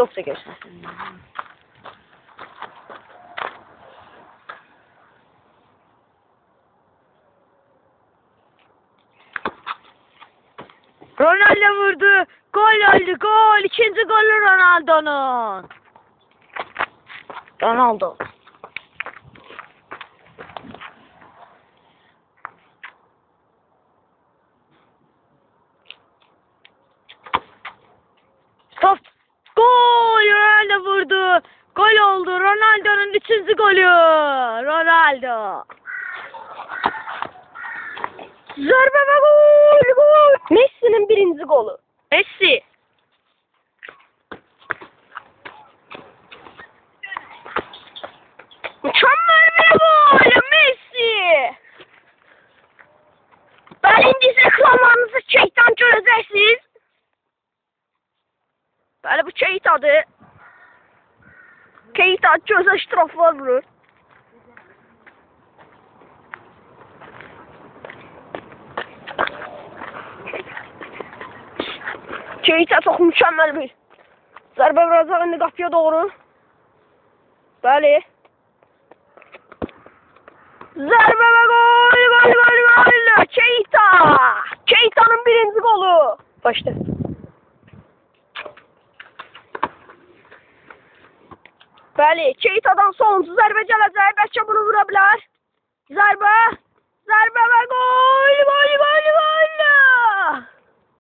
Çok çekersin. Ronaldo vurdu. Gol oldu. Gol. İkinci golü Ronaldo'nun. Ronaldo. Stop. Gol. Ronaldo vurdu. Gol oldu. Ronaldo'nun üçüncü golü. Ronaldo. Zarbe ve gol. Gol. Messi'nin birinci golü. Messi. Mükemmel bir gol. Messi. Ben indi reklamlarınızı şeytan göreceksiniz. Böyle bu Keita'dı. Keita göze ştraflar vurur. Keita çok mükemmel bir zərбə vuracaq indi qapıya doğru. Bəli. Zərbə və gol, gol, gol, gol. Keita. Keita'nın birinci golü. Başla. Bəli, Keita'dan sonuncu zərbə gələcək. Bəlkə bunu vura bilər. Zərbə. Zərbə.